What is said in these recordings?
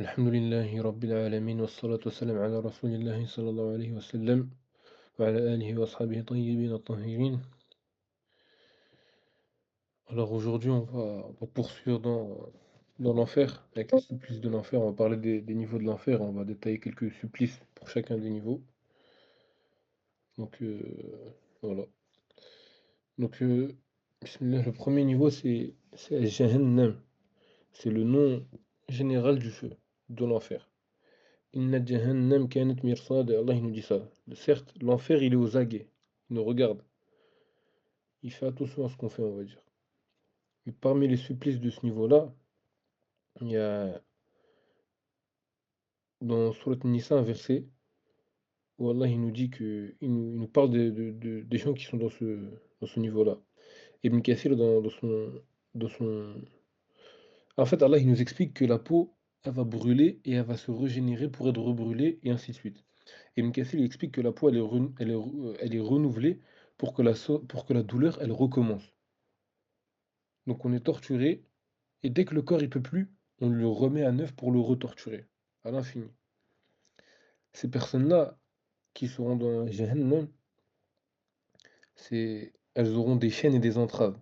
الحمد لله رب العالمين والصلاة والسلام على رسول الله صلى الله عليه وسلم وعلى آله وأصحابه طيبين الطاهرين. Alors aujourd'hui, on va poursuivre dans l'enfer, avec les supplices de l'enfer. On va parler des niveaux de l'enfer. On va détailler quelques supplices pour chacun des niveaux. Donc voilà. Donc, bismillah, le premier niveau, c'est Jahannam. C'est le nom général du feu, de l'enfer. Inna Jahannam kanat mirsad. Allah il nous dit ça. Certes, l'enfer il est aux aguets. Il nous regarde. Il fait attention à ce qu'on fait, on va dire. Et parmi les supplices de ce niveau-là, il y a dans Surat Nisa un verset où Allah il nous dit que il nous parle des gens qui sont dans ce niveau-là. Ibn Kathir dans son. En fait, Allah il nous explique que la peau, elle va brûler et elle va se régénérer pour être rebrûlée et ainsi de suite. Ibn Kathir il explique que la peau elle est renouvelée pour que la douleur elle recommence. Donc on est torturé et dès que le corps il peut plus, on le remet à neuf pour le retorturer à l'infini. Ces personnes-là qui seront dans Jahannam, elles auront des chaînes et des entraves.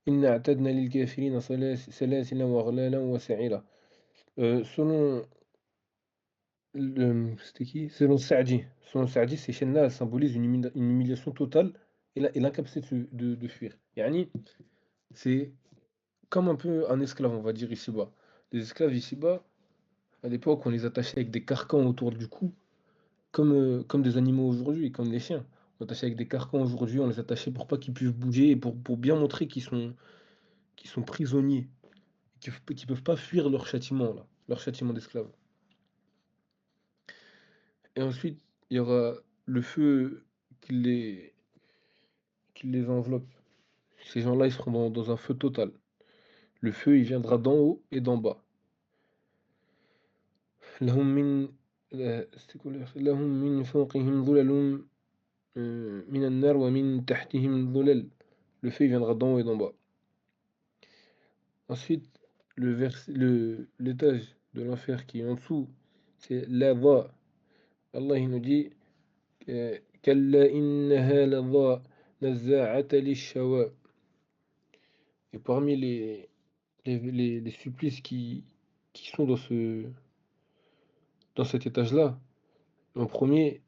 Inna a'tadna lil kafirina salasila wa aghlalan wa sa'ira. Selon c'était qui? Selon Sa'di, ces chaînes-là, elles symbolisent une humiliation totale et l'incapacité de fuir. Yani, c'est comme un peu un esclave, on va dire ici-bas. Les esclaves ici-bas, à l'époque, on les attachait avec des carcans autour du cou, comme des animaux aujourd'hui, comme les chiens. On les attachait avec des carcans aujourd'hui, on les attachait pour pas qu'ils puissent bouger et pour bien montrer qu'ils sont prisonniers, qu'ils peuvent pas fuir leur châtiment, là, leur châtiment d'esclave. Et ensuite, il y aura le feu qui les, qui les enveloppe. Ces gens-là, ils seront dans un feu total. Le feu, il viendra d'en haut et d'en bas. لهم من c'était quoi le verset لهم من فوقهم ظلل من النار ومن تحتهم ظلل. Le feu, il viendra d'en haut et d'en bas. Ensuite, l'étage de l'enfer qui est en dessous, c'est lava. Allah il nous dit كلا إنها لظى نزاعة للشوى. Et parmi les supplices qui sont dans cet étage-là, en premier,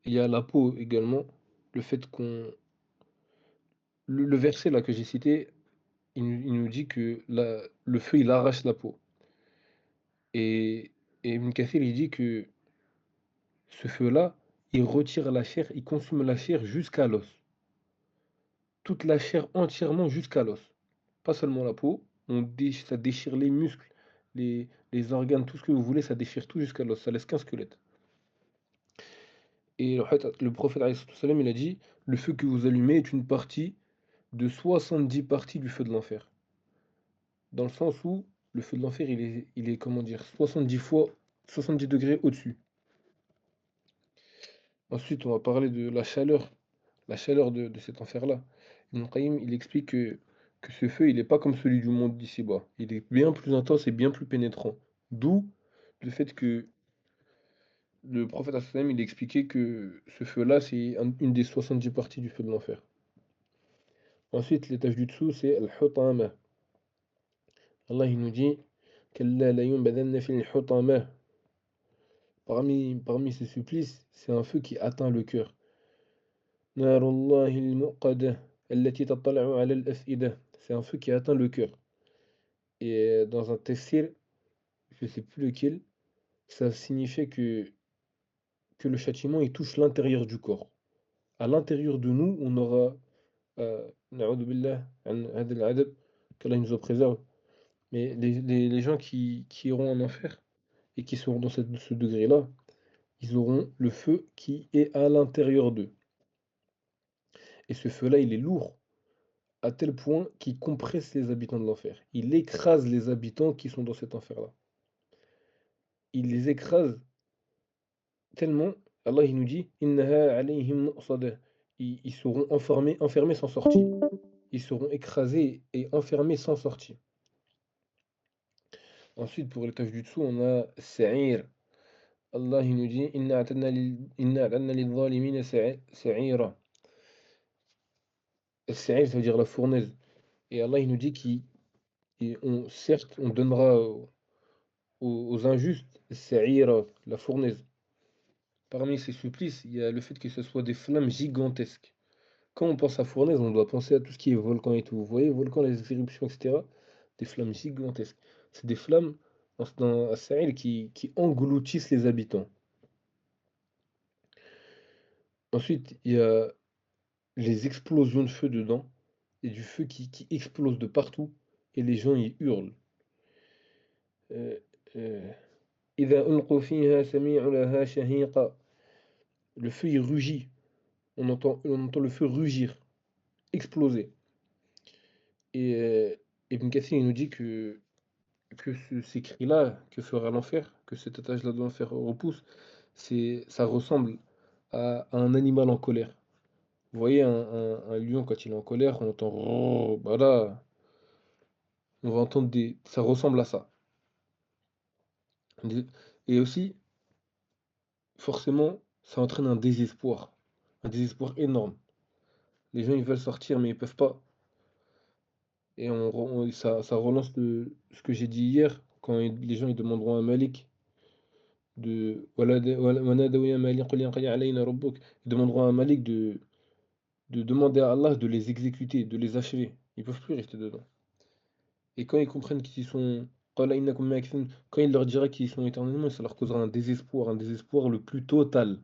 il y a la peau également. Le fait qu'on. Le verset là que j'ai cité, il nous dit que le feu il arrache la peau. Et, et Ibn Kathir il dit que ce feu-là, il retire la chair, il consume la chair jusqu'à l'os. Toute la chair entièrement jusqu'à l'os. Pas seulement la peau, ça déchire les muscles, les organes, tout ce que vous voulez, ça déchire tout jusqu'à l'os, ça laisse qu'un squelette. Et en fait, le prophète alayhi salatu wassalam, il a dit, le feu que vous allumez est une partie de 70 parties du feu de l'enfer. Dans le sens où le feu de l'enfer, il est comment dire, 70 fois, 70 degrés au-dessus. Ensuite, on va parler de la chaleur de cet enfer-là. Ibn Qayyim, il explique que ce feu, il n'est pas comme celui du monde d'ici-bas. Il est bien plus intense et bien plus pénétrant. D'où le fait que le prophète sallam, il expliquait que ce feu-là, c'est une des 70 parties du feu de l'enfer. Ensuite, l'étage du dessous, c'est Al-Hutama. Allah, il nous dit Kalla la yunbadanna fil hutama. Parmi ces supplices, c'est un feu qui atteint le cœur. Narullahi al-muqada allati tattali'u ala al-af'ida. C'est un feu qui atteint le cœur. Et dans un tafsir, je ne sais plus lequel, ça signifiait que le châtiment il touche l'intérieur du corps. À l'intérieur de nous, on aura na'udhu billah an hadha al-'adab, qu'Allah nous en préserve. Mais les gens qui iront en enfer et qui seront dans ce degré-là, ils auront le feu qui est à l'intérieur d'eux. Et ce feu-là, il est lourd à tel point qu'il compresse les habitants de l'enfer. Il écrase les habitants qui sont dans cet enfer-là. Il les écrase tellement, Allah il nous dit, Innaha alayhim mu'sadah. Ils seront enfermés sans sortie. Ils seront écrasés et enfermés sans sortie. Ensuite, pour l'étage du dessous, on a Sa'ir. Allah il nous dit Inna a'tadna lil-zalimina sa'ira. Sa'ir, ça veut dire la fournaise. Et Allah il nous dit certes, on donnera aux injustes Sa'ira, la fournaise. Parmi ces supplices, il y a le fait que ce soit des flammes gigantesques. Quand on pense à fournaise, on doit penser à tout ce qui est volcan et tout. Vous voyez, volcan, les éruptions, etc. Des flammes gigantesques. C'est des flammes à Sahel qui engloutissent les habitants. Ensuite, il y a les explosions de feu dedans, et du feu qui explose de partout, et les gens y hurlent. Euh, euh, إذا ألقوا فيها سمعوا لها شهيقا. Le feu, il rugit. On entend le feu rugir, exploser. Et Ibn Kathir, il nous dit que ces cris-là que fera l'enfer, que cet étage-là de l'enfer repousse, ça ressemble à un animal en colère. Vous voyez un lion quand il est en colère, on entend «Rrrr», bah là, on va entendre ça ressemble à ça. Et aussi, forcément, ça entraîne un désespoir énorme. Les gens, ils veulent sortir, mais ils peuvent pas. Et ça relance ce que j'ai dit hier, quand les gens ils demanderont à Malik ونادوا يا مالك ليقضي علينا ربك. Ils demanderont à Malik de demander à Allah de les exécuter, de les achever. Ils peuvent plus rester dedans. Et quand ils comprennent qu'ils sont قال إنكم ماكثون, quand il leur dira qu'ils sont éternellement, ça leur causera un désespoir le plus total,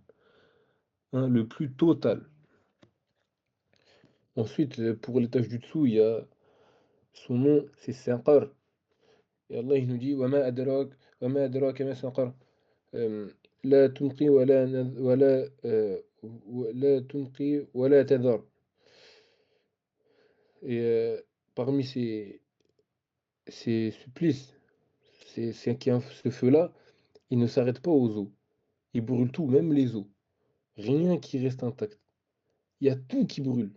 hein, le plus total. Ensuite, pour l'étage du dessous, il y a son nom, c'est Saqar. Et Allah il nous dit وما أدراك ما سقر. لا تنقي ولا تنقي ولا تذر. Et parmi ces supplices, ce feu-là, il ne s'arrête pas aux os. Il brûle tout, même les os. Rien qui reste intact. Il y a tout qui brûle.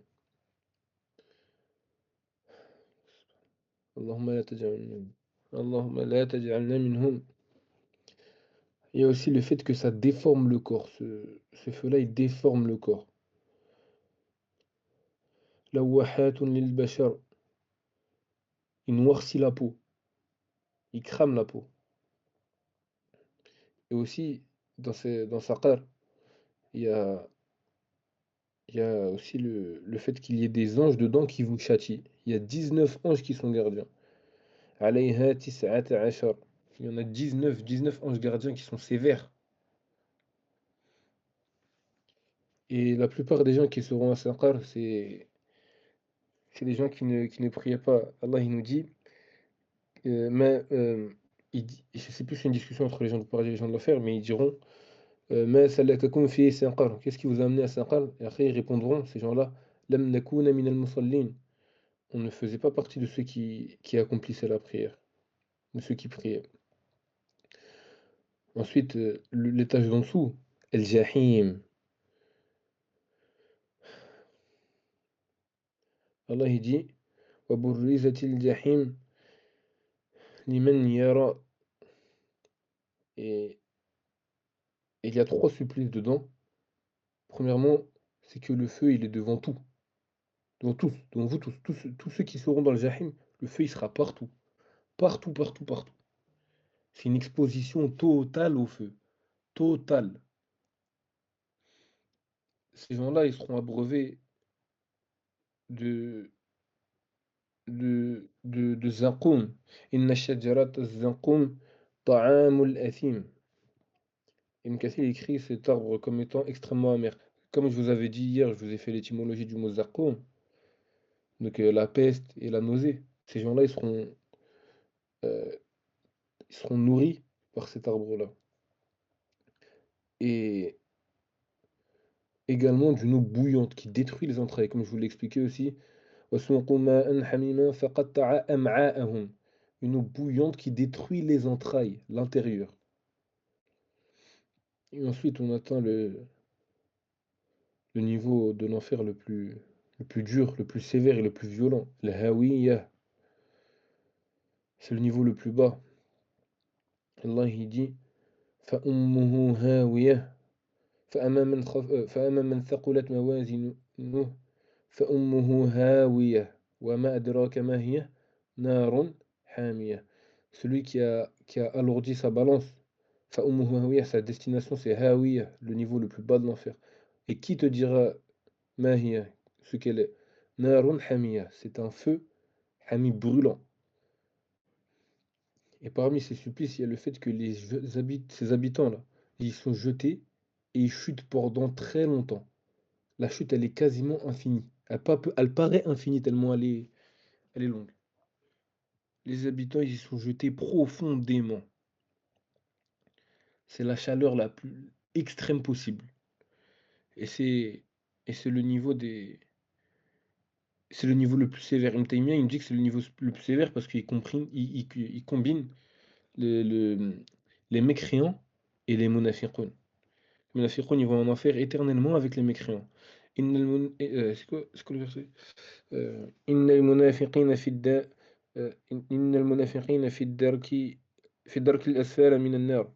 Allahumma la taj'alna minhum. Allahumma la taj'alna minhum. Il y a aussi le fait que ça déforme le corps. Ce feu-là, il déforme le corps. Lawahatun lil bashar. Il noircit la peau. Il crame la peau. Et aussi, dans Saqar, il y a, il y a aussi le fait qu'il y ait des anges dedans qui vous châtient. Il y a 19 anges qui sont gardiens. Alayha tis'ata ashar. Il y en a 19 anges gardiens qui sont sévères. Et la plupart des gens qui seront à Saqar, c'est des gens qui ne priaient pas. Allah il nous dit, mais je sais plus, c'est une discussion entre les gens du paradis et les gens de l'enfer, mais ils diront ما سلككم في سقر. Qu'est-ce qui vous a amené à Saqar? Et après ils répondront, ces gens-là, لم نكون من المصلين. On ne faisait pas partie de ceux qui accomplissaient la prière, de ceux qui priaient. Ensuite, l'étage d'en dessous, El Jahim. Allah il dit وبرزت الجحيم لمن يرى. Et il y a trois supplices dedans. Premièrement, c'est que le feu, il est devant tout. Devant tous, devant vous tous. Tous ceux qui seront dans le Jahim, le feu, il sera partout. Partout, partout, partout. C'est une exposition totale au feu. Totale. Ces gens-là, ils seront abreuvés de, de zaqum. Inna shajarat zaqum ta'amul athim. Ibn Kathir écrit cet arbre comme étant extrêmement amer. Comme je vous avais dit hier, je vous ai fait l'étymologie du mot zaqum. Donc la peste et la nausée. Ces gens-là, euh, ils seront nourris par cet arbre-là. Et également d'une eau bouillante qui détruit les entrailles, comme je vous l'ai expliqué aussi. وَسُوقُوا مَاءً حَمِيمًا فَقَطَّعَ أَمْعَاءَهُم. Une eau bouillante qui détruit les entrailles, l'intérieur. Et ensuite, on atteint le niveau de l'enfer le plus dur, le plus sévère et le plus violent. Le Hawiyah. C'est le niveau le plus bas. Allah il dit فأمه هاوية فأما من ثقلت موازينه فأمه هاوية وما أدراك ما هي نار حامية. Celui qui a alourdi sa balance, فأمه هاوية, sa destination c'est هاوية, le niveau le plus bas de l'enfer. Et qui te dira ما هي, ce qu'elle est? نار حامية, c'est un feu حامي brûlant. Et parmi ces supplices, il y a le fait que ces habitants-là, ils sont jetés et ils chutent pendant très longtemps. La chute, elle est quasiment infinie. Elle paraît infinie tellement elle est longue. Les habitants, ils y sont jetés profondément. C'est la chaleur la plus extrême possible. Et c'est et c'est le niveau le plus sévère. Ibn Taymiyyah, il me dit que c'est le niveau le plus sévère parce qu'il combine le les mécréants et les munafiqun. Les munafiqun, ils vont en enfer éternellement avec les mécréants. C'est quoi le verset? إن المنافقين إن المنافقين في الدرك الأسفل من النار.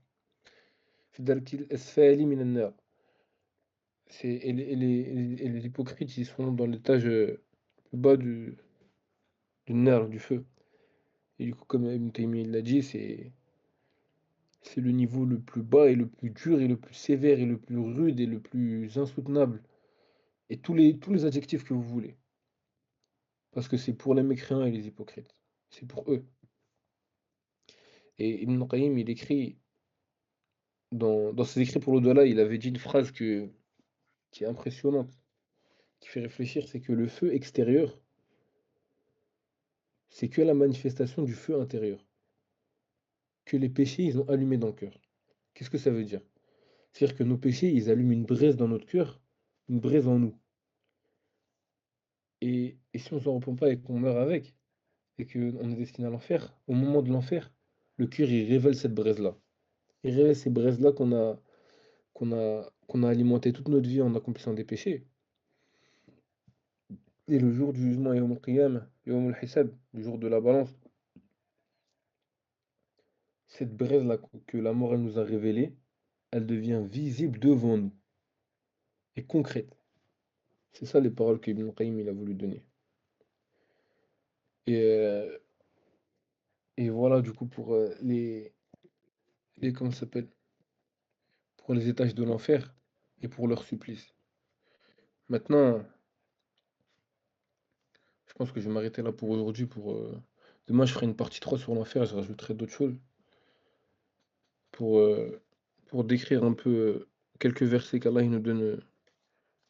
في الدرك الأسفل من النار. Et les hypocrites, ils sont dans l'étage plus bas du nar, du feu. Et du coup, comme Ibn Taymiyyah l'a dit, c'est le niveau le plus bas et le plus dur et le plus sévère et le plus rude et le plus insoutenable. Et tous les adjectifs que vous voulez. Parce que c'est pour les mécréants et les hypocrites. C'est pour eux. Et Ibn Qayyim, il écrit, dans ses écrits pour l'au-delà, il avait dit une phrase qui est impressionnante, qui fait réfléchir, c'est que le feu extérieur, c'est que la manifestation du feu intérieur, que les péchés, ils ont allumé dans le cœur. Qu'est-ce que ça veut dire? C'est-à-dire que nos péchés, ils allument une braise dans notre cœur, une braise en nous. Et si on ne s'en repent pas et qu'on meurt avec, et qu'on est destiné à l'enfer, au moment de l'enfer, le cœur, il révèle cette braise-là. Il révèle ces braises-là qu'on a alimenté toute notre vie en accomplissant des péchés. Et le jour du jugement, Yawm al-Qiyamah, Yawm al-Hisab, le jour de la balance, cette braise-là que la mort elle nous a révélée, elle devient visible devant nous et concrète. C'est ça les paroles que Ibn Qayyim il a voulu donner. Et, euh, et voilà du coup pour comment ça s'appelle? Pour les étages de l'enfer et pour leur supplice. Maintenant, je pense que je vais m'arrêter là pour aujourd'hui. Demain, je ferai une partie 3 sur l'enfer, je rajouterai d'autres choses pour, euh, pour décrire un peu quelques versets qu'Allah il nous donne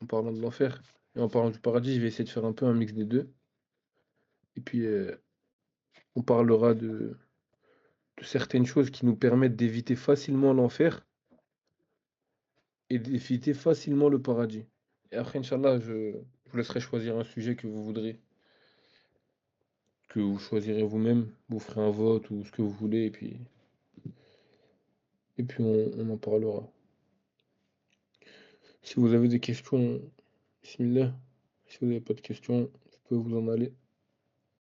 en parlant de l'enfer. Et en parlant du paradis, je vais essayer de faire un peu un mix des deux. Et puis, on parlera de certaines choses qui nous permettent d'éviter facilement l'enfer et d'éviter facilement le paradis. Et après, Inch'Allah, je vous laisserai choisir un sujet que vous voudrez, que vous choisirez vous-même. Vous ferez un vote ou ce que vous voulez, et puis on en parlera. Si vous avez des questions, bismillah. Si vous n'avez pas de questions, vous pouvez vous en aller.